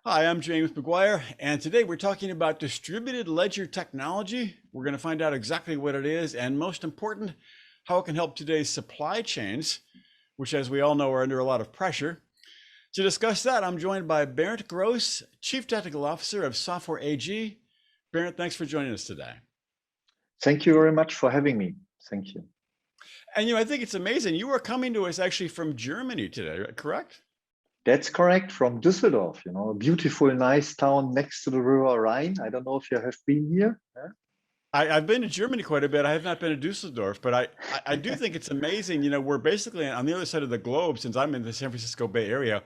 Hi, I'm James McGuire, and today we're talking about distributed ledger technology. We're going to find out exactly what it is, and most important, how it can help today's supply chains, which, as we all know, are under a lot of pressure. To discuss that, I'm joined by Bernd Gross, Chief Technical Officer of Software AG. Bernd, thanks for joining us today. Thank you very much for having me. Thank you. And I think it's amazing. You are coming to us actually from Germany today, correct? That's correct, from Düsseldorf, a beautiful, nice town next to the River Rhine. I don't know if you have been here. I've been to Germany quite a bit. I have not been to Dusseldorf, but I do think it's amazing. We're basically on the other side of the globe since I'm in the San Francisco Bay Area,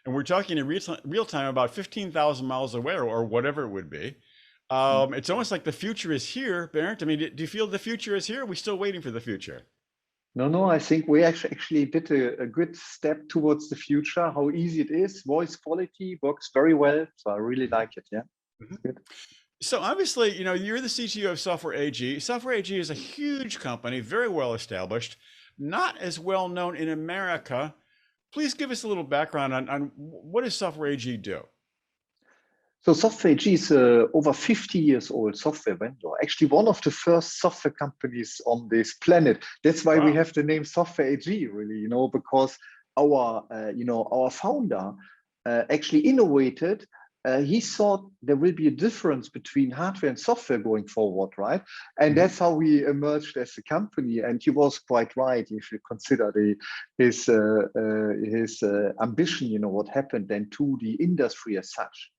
and we're talking in real time about 15,000 miles away or whatever it would be. It's almost like the future is here, Bernd. I mean, do you feel the future is here? Or are we still waiting for the future? No, I think we actually did a good step towards the future. How easy it is. Voice quality works very well. So I really like it. Yeah, Mhm. it's good. So obviously, you're the CTO of Software AG. Software AG is a huge company, very well established, not as well known in America. Please give us a little background on what does Software AG do? So Software AG is over 50 years old software vendor. Actually, one of the first software companies on this planet. That's why we Wow. have the name Software AG, really, because our founder actually innovated. He thought there will be a difference between hardware and software going forward, right? And Mhm. that's how we emerged as a company. And he was quite right if you consider his ambition. What happened then to the industry as such.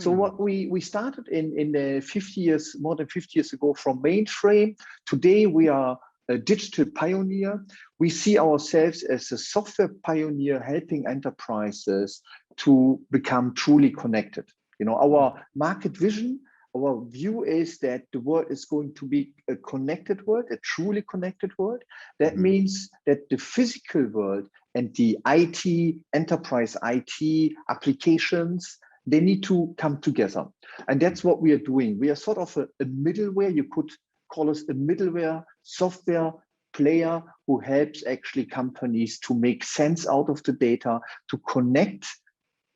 So Hmm. what we started in the 50 years, more than 50 years ago from mainframe. Today we are a digital pioneer. We see ourselves as a software pioneer helping enterprises to become truly connected. Our market vision, our view is that the world is going to be a connected world, a truly connected world. That Mhm. means that the physical world and the IT, enterprise IT applications, they need to come together. And that's what we are doing. We are sort of a middleware. You could call us a middleware software player who helps actually companies to make sense out of the data, to connect,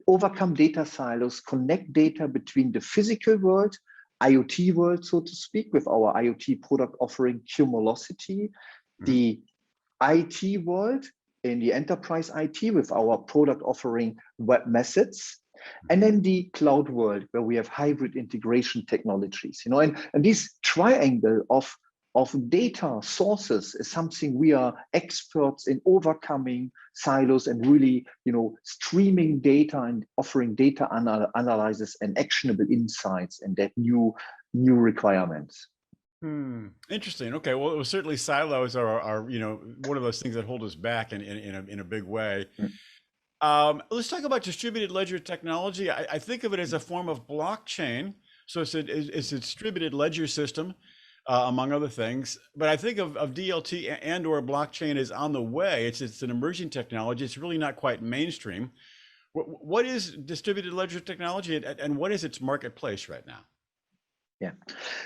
overcome data silos, connect data between the physical world, IoT world, so to speak, with our IoT product offering Cumulosity, Mhm. the IT world in the enterprise IT with our product offering Web Methods, and then the cloud world where we have hybrid integration technologies. And this triangle of data sources is something we are experts in, overcoming silos and really streaming data and offering data analysis and actionable insights and that new requirements. Interesting. Okay. Well, certainly silos are one of those things that hold us back in a big way. Let's talk about distributed ledger technology. I think of it as a form of blockchain. So it's a distributed ledger system, among other things. But I think of DLT and or blockchain is on the way. It's an emerging technology. It's really not quite mainstream. What is distributed ledger technology and what is its marketplace right now? Yeah.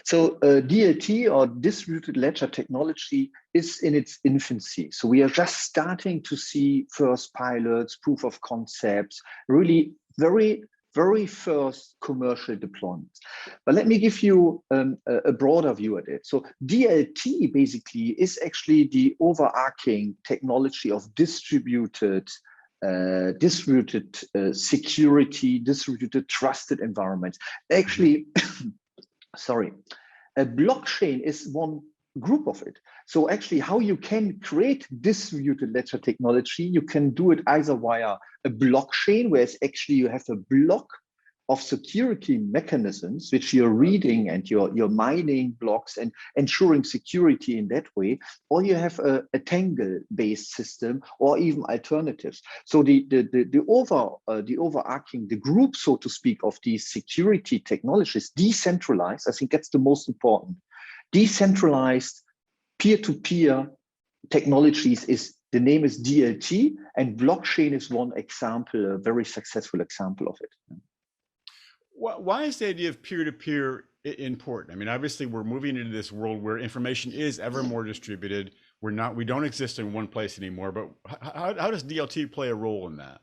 So DLT or distributed ledger technology is in its infancy. So we are just starting to see first pilots, proof of concepts, really very, very first commercial deployments. But let me give you a broader view at it. So DLT basically is actually the overarching technology of distributed security, distributed trusted environments. Mhm. Actually, sorry, a blockchain is one group of it. So actually how you can create distributed ledger technology, you can do it either via a blockchain, where it's actually you have a block of security mechanisms which you're reading and you're mining blocks and ensuring security in that way, or you have a Tangle based system or even alternatives. So the overarching, the group, so to speak, of these security technologies, decentralized, I think that's the most important, decentralized peer-to-peer technologies, is the name is DLT, and blockchain is one example, a very successful example of it. Why is the idea of peer-to-peer important? I mean, obviously, we're moving into this world where information is ever more distributed. We don't exist in one place anymore. But how does DLT play a role in that?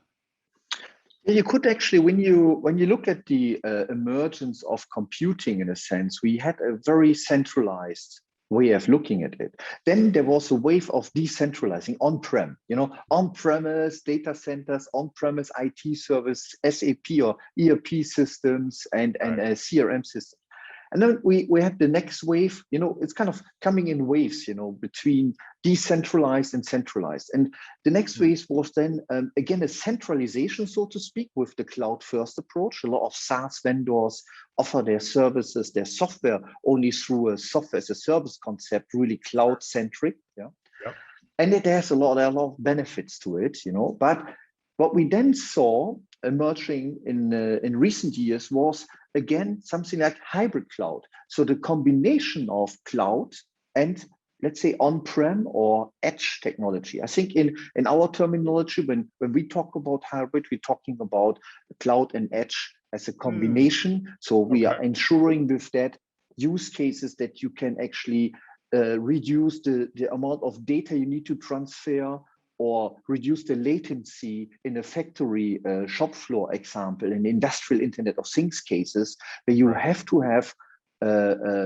Yeah, you could actually, when you look at the emergence of computing, in a sense, we had a very centralized way of looking at it. Then there was a wave of decentralizing on-prem, on-premise data centers, on-premise IT service, SAP or ERP systems, and Right. CRM systems. And then we had the next wave, it's kind of coming in waves, between decentralized and centralized. And the next Hmm. phase was then, again, a centralization, so to speak, with the cloud first approach. A lot of SaaS vendors offer their services, their software only through a software as a service concept, really cloud centric. Yeah. Yep. And it has there are a lot of benefits to it, but what we then saw emerging in recent years was again something like hybrid cloud. So the combination of cloud and, let's say, on-prem or edge technology. I think in our terminology, when we talk about hybrid, we're talking about cloud and edge as a Hmm. combination. So we Okay. are ensuring with that use cases that you can actually reduce the amount of data you need to transfer, or reduce the latency in a factory shop floor example, in industrial Internet of Things cases, where you Right. have to have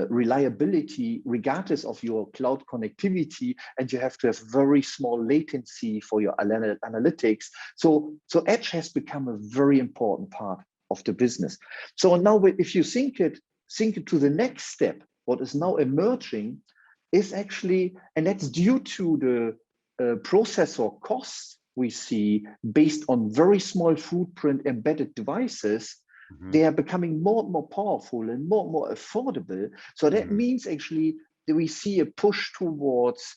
reliability regardless of your cloud connectivity, and you have to have very small latency for your analytics. So edge has become a very important part of the business. So now if you think it to the next step, what is now emerging is actually, and that's due to the processor costs we see based on very small footprint embedded devices. Hmm. They are becoming more and more powerful and more affordable. So that Hmm. means actually that we see a push towards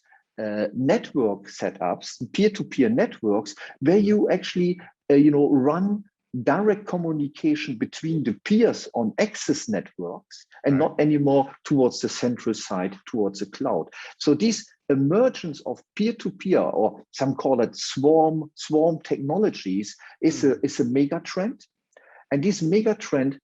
network setups, peer-to-peer networks, where you actually run direct communication between the peers on access networks, and Right. not anymore towards the central side, towards the cloud. So this emergence of peer-to-peer, or some call it swarm technologies, is Hmm. a mega trend. And this mega trend,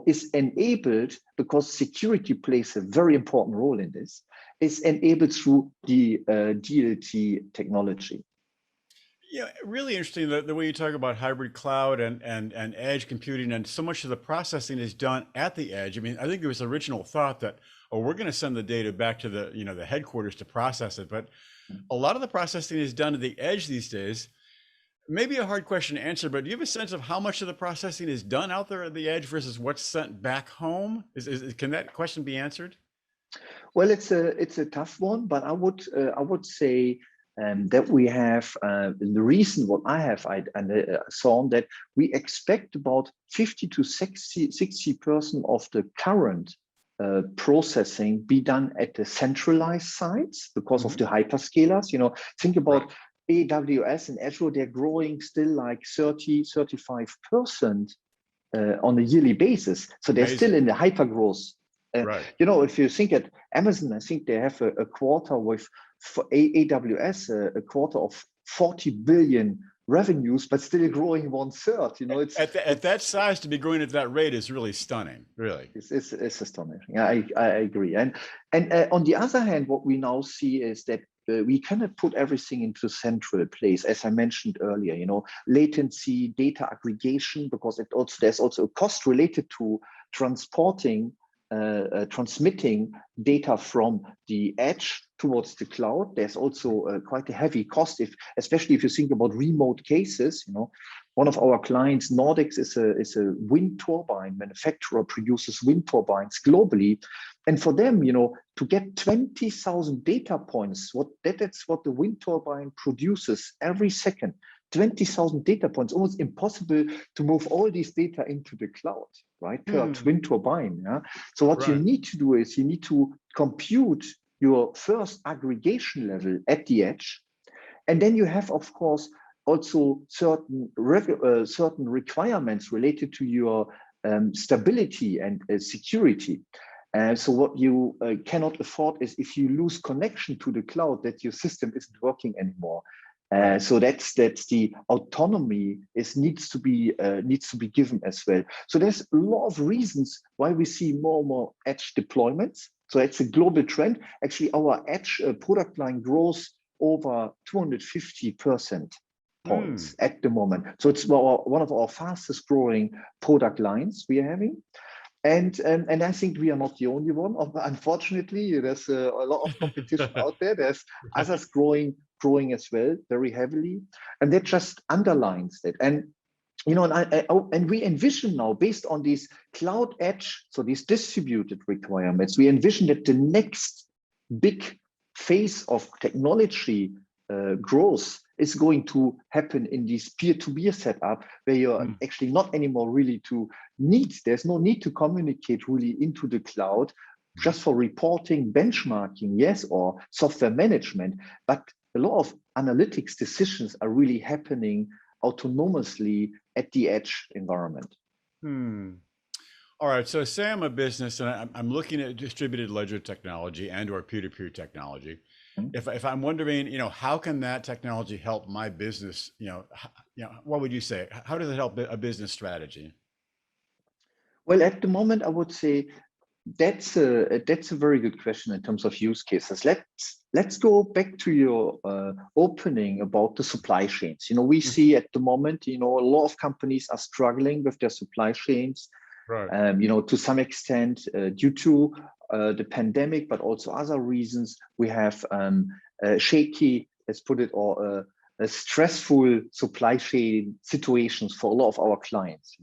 is enabled because security plays a very important role in this. Is enabled through the DLT technology. Yeah, really interesting the way you talk about hybrid cloud and edge computing, and so much of the processing is done at the edge. I mean, I think there was original thought that, oh, we're going to send the data back to the headquarters to process it, but a lot of the processing is done at the edge these days. Maybe a hard question to answer, but do you have a sense of how much of the processing is done out there at the edge versus what's sent back home? Can that question be answered? Well, it's a tough one, but I would say that we have the reason what I have saw that we expect about 50 to 60% of the current processing be done at the centralized sites because of Hmm. the hyperscalers. Think Right. about AWS and Azure; they're growing still like 35% on a yearly basis. So they're still Amazing. in the hyper growth. Right. If you think at Amazon, I think they have a quarter with, for AWS, a quarter of 40 billion revenues, but still growing one third. At that size, to be growing at that rate is really stunning. Really. It's astonishing. I agree. And on the other hand, what we now see is that we cannot put everything into central place, as I mentioned earlier. Latency, data aggregation, because there's also a cost related to transporting, transmitting data from the edge towards the cloud. There's also quite a heavy cost, especially if you think about remote cases. One of our clients, Nordics, is a wind turbine manufacturer, produces wind turbines globally. And for them, to get 20,000 data points, that's what the wind turbine produces every second. 20,000 data points, almost impossible to move all these data into the cloud, right? Per Hmm. wind turbine. Yeah. So what you Right. need to do is you need to compute your first aggregation level at the edge. And then you have, of course, also certain requirements related to your stability and security. So what you cannot afford is, if you lose connection to the cloud, that your system isn't working anymore. Right. So that's the autonomy needs to be given as well. So there's a lot of reasons why we see more and more edge deployments. So it's a global trend. Actually, our edge product line grows over 250%. points at the moment. So it's one of our fastest growing product lines we are having. And I think we are not the only one. Unfortunately, there's a lot of competition out there. There's others growing as well, very heavily, and that just underlines that. And and we envision now, based on these cloud edge, so these distributed requirements, we envision that the next big phase of technology growth is going to happen in this peer-to-peer setup, where you're actually not anymore really there's no need to communicate really into the cloud just for reporting, benchmarking, yes, or software management, but a lot of analytics decisions are really happening autonomously at the edge environment. All right, so say I'm a business and I'm looking at distributed ledger technology and/or peer-to-peer technology. If I'm wondering, how can that technology help my business? What would you say? How does it help a business strategy? Well, at the moment, I would say that's a very good question in terms of use cases. Let's go back to your opening about the supply chains. We see at the moment, a lot of companies are struggling with their supply chains. Right. To some extent due to the pandemic, but also other reasons. We have shaky, let's put it, or stressful supply chain situations for a lot of our clients.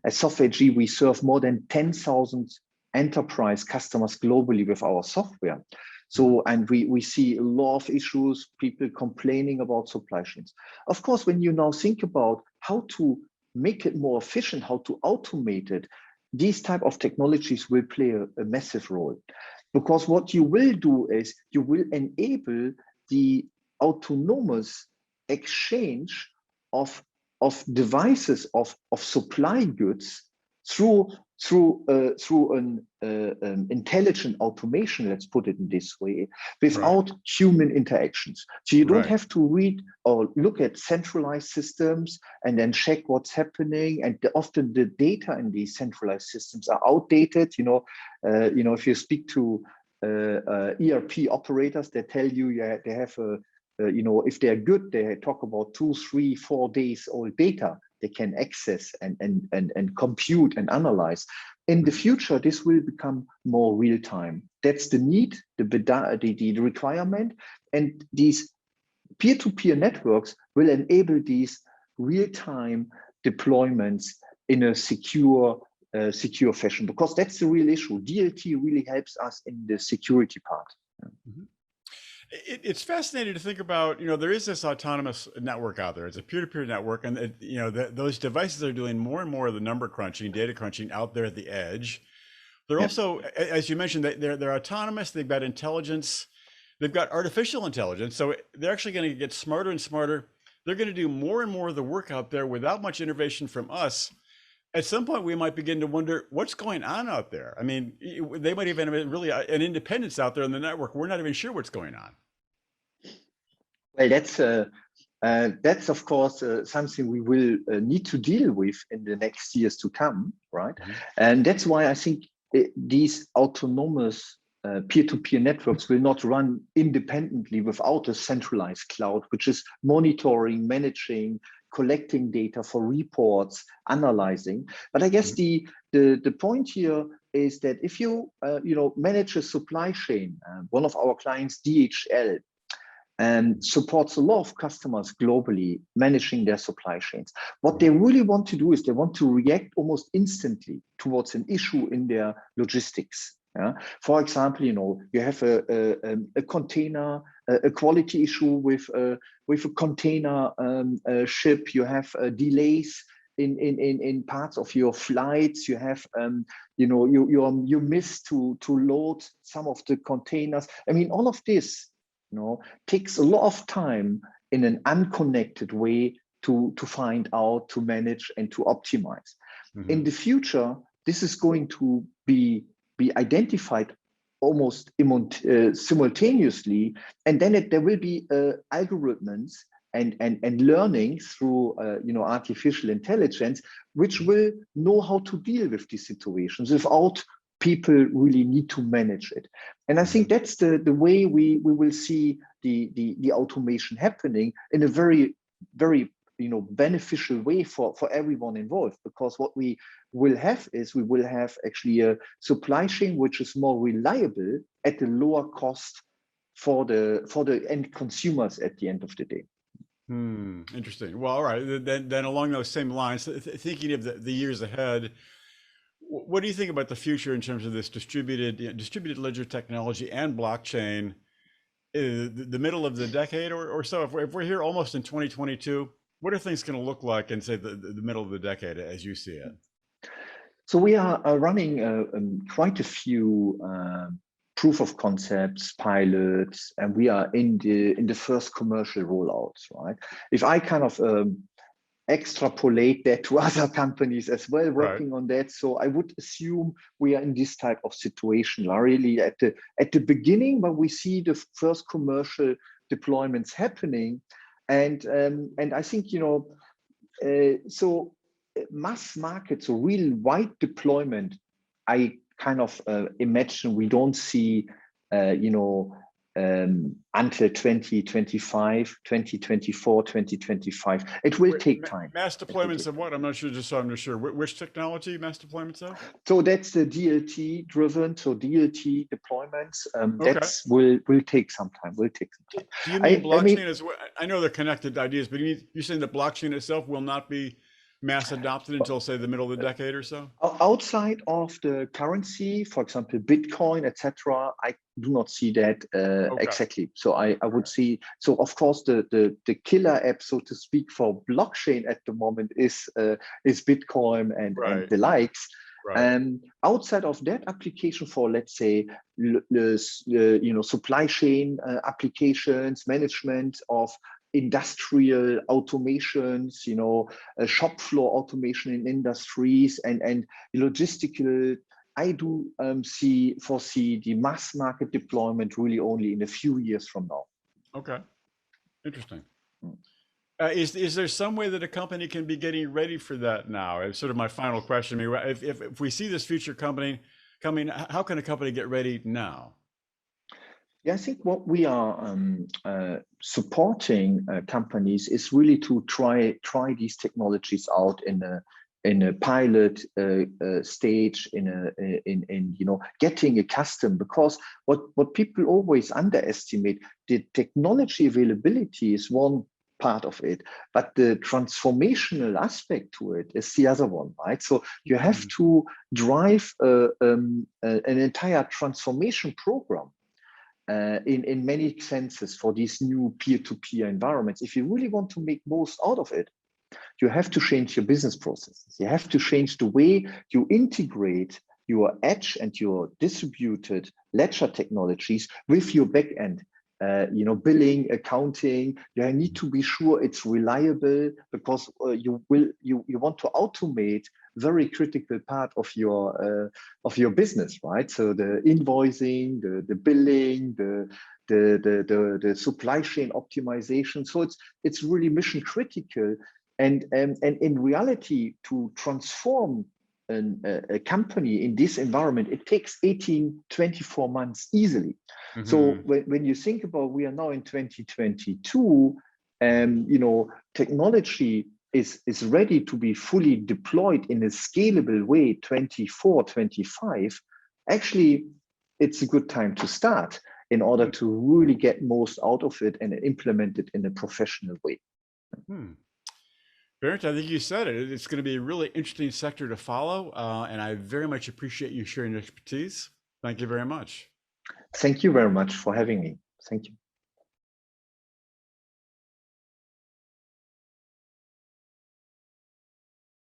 At Software AG, we serve more than 10,000 enterprise customers globally with our software. So, and we see a lot of issues, people complaining about supply chains. Of course, when you now think about how to make it more efficient, how to automate it, these type of technologies will play a massive role. Because what you will do is you will enable the autonomous exchange of devices, of supply goods through an intelligent automation, let's put it in this way, without human interactions. So you don't have to read or look at centralized systems and then check what's happening. And often the data in these centralized systems are outdated. If you speak to ERP operators, they tell you they have if they're good, they talk about 2, 3, 4 days old data they can access and compute and analyze. In the future, this will become more real time. That's the need, the requirement, and these peer-to-peer networks will enable these real-time deployments in a secure fashion, because that's the real issue. DLT really helps us in the security part. It's fascinating to think about, there is this autonomous network out there. It's a peer-to-peer network, and those devices are doing more and more of the number crunching, data crunching out there at the edge. They're also, as you mentioned, they're autonomous. They've got intelligence. They've got artificial intelligence. So they're actually going to get smarter and smarter. They're going to do more and more of the work out there without much intervention from us. At some point, we might begin to wonder what's going on out there. I mean, they might even have really an independence out there in the network. We're not even sure what's going on. Well, that's of course something we will need to deal with in the next years to come, right? And that's why I think these autonomous peer-to-peer networks will not run independently without a centralized cloud, which is monitoring, managing, collecting data for reports, analyzing. But I guess the point here is that if you manage a supply chain, one of our clients, DHL, supports a lot of customers globally managing their supply chains. What they really want to do is they want to react almost instantly towards an issue in their logistics. For example, you have a container, a quality issue with a container ship. You have delays in parts of your flights. You have you miss to load some of the containers. I mean, all of this takes a lot of time in an unconnected way to find out, to manage, and to optimize. In the future, this is going to be identified almost simultaneously, and then there will be algorithms and learning through artificial intelligence, which will know how to deal with these situations without people really need to manage it. And I think that's the way we will see the automation happening in a very very beneficial way for everyone involved, because what we will have is we will have actually a supply chain which is more reliable at a lower cost for the end consumers at the end of the day. Interesting. Well, all right. Then along those same lines, thinking of the years ahead, what do you think about the future in terms of this distributed ledger technology and blockchain? The middle of the decade or so, if we're here almost in 2022, what are things going to look like in, say, the middle of the decade as you see it? So we are running quite a few proof of concepts, pilots, and we are in the first commercial rollouts, right? If I kind of extrapolate that to other companies as well working on that, so I would assume we are in this type of situation really at the beginning, when we see the first commercial deployments happening, and I think so mass market, so real wide deployment, I kind of imagine we don't see until 2025, 2024, 2025. It will take time. Mass deployments of what? I'm not sure, just so I'm sure. Which technology mass deployments of? So that's the DLT driven, so DLT deployments. Okay. That's will take some time, Do you mean blockchain as well? I know they're connected ideas, but you're saying that blockchain itself will not be mass adopted until, say, the middle of the decade or so? Outside of the currency, for example, Bitcoin, etc., I do not see that exactly. So I would see, so of course the killer app, so to speak, for blockchain at the moment is Bitcoin and the likes. Outside of that application for, let's say, supply chain applications, management of industrial automations, shop floor automation in industries and logistical, I do foresee the mass market deployment really only in a few years from now. Okay, interesting. Is there some way that a company can be getting ready for that now? It's sort of my final question. I mean, if we see this future coming, how can a company get ready now? Yeah, I think what we are supporting companies is really to try these technologies out in a pilot stage, in getting accustomed, because what people always underestimate, the technology availability is one part of it, but the transformational aspect to it is the other one, right? So you have to drive an entire transformation program in many senses for these new peer-to-peer environments. If you really want to make most out of it, you have to change your business processes. You have to change the way you integrate your edge and your distributed ledger technologies with your backend. Billing, accounting. You need to be sure it's reliable, because you want to automate very critical part of your business, right? So the invoicing, the billing, the supply chain optimization. So it's really mission critical. And in reality, to transform a company in this environment, it takes 18-24 months easily. So when you think about, we are now in 2022, technology is ready to be fully deployed in a scalable way 24, 25. Actually, it's a good time to start in order to really get most out of it and implement it in a professional way. Bernd, I think you said it. It's going to be a really interesting sector to follow, and I very much appreciate you sharing your expertise. Thank you very much. Thank you very much for having me. Thank you.